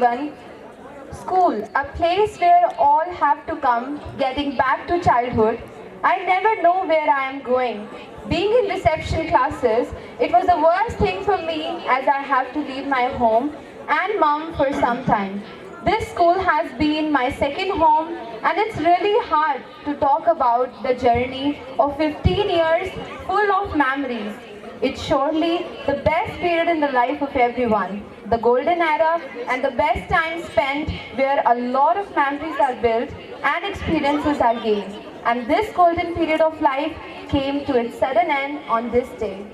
everyone. School, a place where all have to come, getting back to childhood. I never know where I am going. Being in reception classes, it was the worst thing for me as I have to leave my home and mom for some time. This school has been my second home and it's really hard to talk about the journey of 15 years full of memories. It's surely the best period in the life of everyone, the golden era and the best time spent where a lot of memories are built and experiences are gained. And this golden period of life came to its sudden end on this day.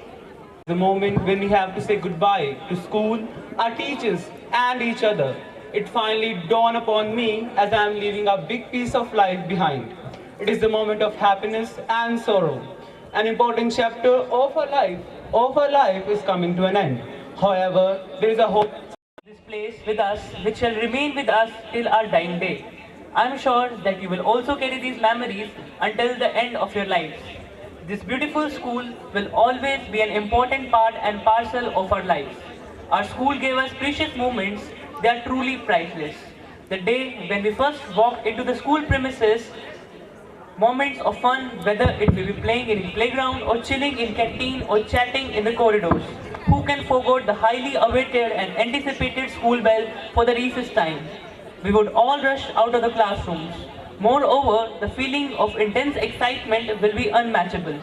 The moment when we have to say goodbye to school, our teachers and each other. It finally dawned upon me as I am leaving a big piece of life behind. It is the moment of happiness and sorrow. An important chapter of our life is coming to an end. However, there is a hope. This place with us, which shall remain with us till our dying day. I am sure that you will also carry these memories until the end of your lives. This beautiful school will always be an important part and parcel of our lives. Our school gave us precious moments. They are truly priceless. The day when we first walked into the school premises, moments of fun, whether it will be playing in the playground or chilling in canteen or chatting in the corridors. Who can forget the highly awaited and anticipated school bell for the recess time? We would all rush out of the classrooms. Moreover, the feeling of intense excitement will be unmatchable.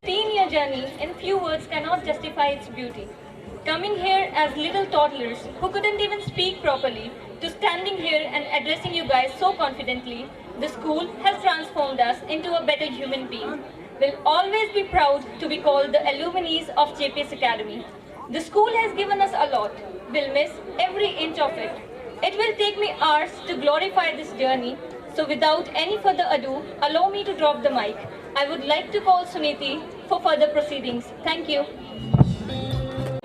15-year journey in few words cannot justify its beauty. Coming here as little toddlers who couldn't even speak properly, to standing here and addressing you guys so confidently, the school has transformed us into a better human being. We'll always be proud to be called the alumni of JPS Academy. The school has given us a lot. We'll miss every inch of it. It will take me hours to glorify this journey, so without any further ado, allow me to drop the mic. I would like to call Suniti for further proceedings. Thank you.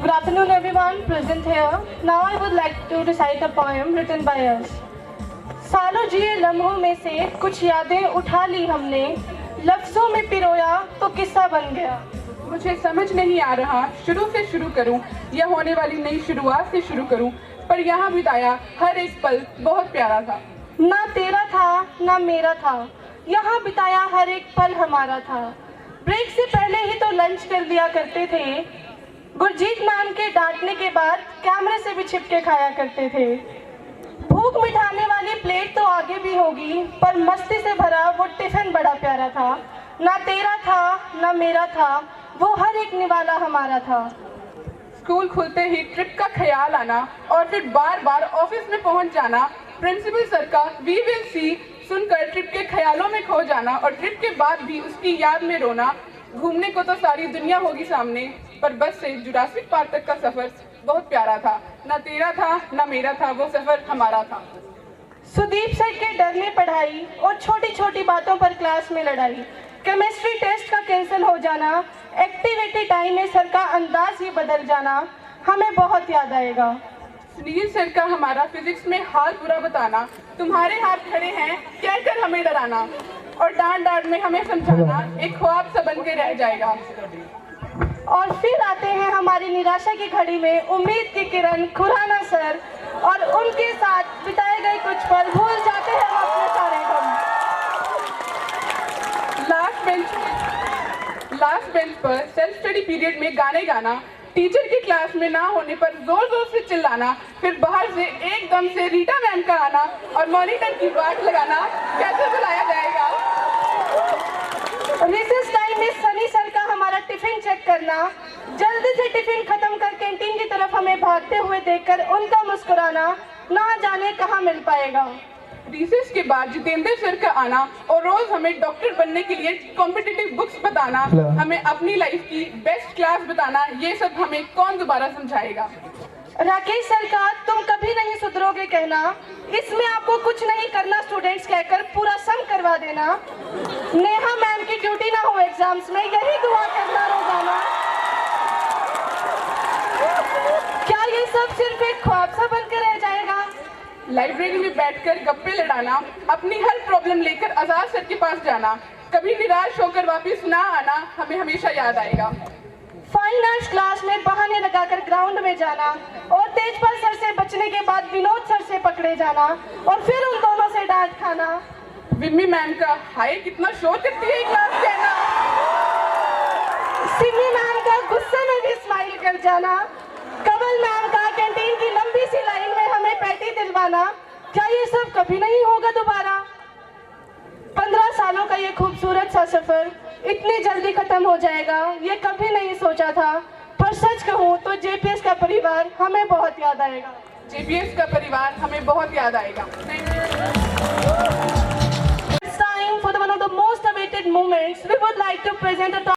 Good afternoon everyone present here. Now I would like to recite a poem written by us. सालों जिए लम्हों में से कुछ यादें उठा ली हमने, लफ्ज़ों में पिरोया तो किस्सा बन गया। मुझे समझ नहीं आ रहा शुरू से शुरू करूं या होने वाली नई शुरुआत से शुरू करूं, पर यहाँ बिताया हर एक पल बहुत प्यारा था। ना तेरा था ना मेरा था, यहाँ बिताया हर एक पल हमारा था। ब्रेक से पहले ही तो लंच कर लिया करते थे, गुरजीत मैम के डांटने के बाद कैमरे से भी छिपके खाया करते थे। भूख मिटाने वाली प्लेट तो आगे भी होगी, पर मस्ती से भरा वो टिफिन बड़ा प्यारा था। ना तेरा था ना मेरा था, वो हर एक निवाला हमारा था। स्कूल खुलते ही ट्रिप का ख्याल आना और फिर बार बार ऑफिस में पहुंच जाना, प्रिंसिपल सर का वी विल सी सुनकर ट्रिप के ख्यालों में खो जाना और ट्रिप के बाद भी उसकी याद में रोना। घूमने को तो सारी दुनिया होगी सामने, पर बस से जुरासिक पार्क तक का सफर बहुत प्यारा था। ना तेरा था ना मेरा था, वो सफर हमारा था। सुदीप सर के डर में पढ़ाई और छोटी छोटी बातों पर क्लास में लड़ाई, केमिस्ट्री टेस्ट का कैंसिल हो जाना, एक्टिविटी टाइम में सर का अंदाज ही बदल जाना, हमें बहुत याद आएगा। सुनील सर का हमारा फिजिक्स में हाल बुरा बताना, तुम्हारे हाथ खड़े हैं कहकर हमें डराना, और डांट डांट में हमें समझाना एक ख्वाब सा बन के रह जाएगा। और फिर आते हैं हमारी निराशा की घड़ी में उम्मीद की किरण खुराना सर, और उनके साथ बिताए गए कुछ पल भूल जाते हैं हम अपने सारे गम। लास्ट बेंच पर सेल्फ स्टडी पीरियड में गाने गाना, टीचर की क्लास में ना होने पर जोर जोर से चिल्लाना, फिर बाहर से एकदम से रीटा मैम का आना और मॉनिटर की वाट लगाना, कैसे बुलाया जाएगा। रिसेस टाइम में सनी सर का हमारा टिफिन चेक करना, जल्दी से टिफिन खत्म कर कैंटीन की तरफ हमें भागते हुए देखकर उनका मुस्कुराना, ना जाने कहाँ मिल पाएगा। रिसेस के बाद जितेंद्र सर का आना और रोज हमें डॉक्टर बनने के लिए कॉम्पिटिटिव बुक्स बताना, हमें अपनी लाइफ की बेस्ट क्लास बताना, ये सब हमें कौन दोबारा समझाएगा। राकेश सर का तुम कभी नहीं सुधरोगे कहना, इसमें आपको कुछ नहीं करना स्टूडेंट्स कहकर पूरा सम करवा देना, नेहा मैम की ड्यूटी ना हो एग्जाम्स में, यही दुआ करना रोजाना। क्या ये सब सिर्फ एक ख्वाब सा बनकर रह जाएगा। लाइब्रेरी में बैठकर गप्पे लड़ाना, अपनी हर प्रॉब्लम लेकर आजाद सर के पास जाना, कभी निराश होकर वापस ना आना, हमें हमेशा याद आएगा। फाइन आर्ट्स क्लास में बहाने लगाकर ग्राउंड में जाना और तेजपाल सर से बचने के बाद विनोद सर से पकड़े जाना और फिर उन दोनों से डांट खाना। विम्मी मैम का हाय कितना शोर करती है क्लास कहना। सिमी मैम का गुस्से में भी स्माइल कर जाना। कमल मैम का कैंटीन की लंबी सी लाइन में हमें पैटी दिलवाना। क्या ये सब कभी नहीं होगा दोबारा? 15 सालों का ये खूबसूरत सा सफर इतनी जल्दी खत्म हो जाएगा ये कभी नहीं सोचा था। पर सच कहूँ तो जेपीएस का परिवार हमें बहुत याद आएगा। जेपीएस का परिवार हमें बहुत याद आएगा। It's time for one of the most awaited moments. We would like to present a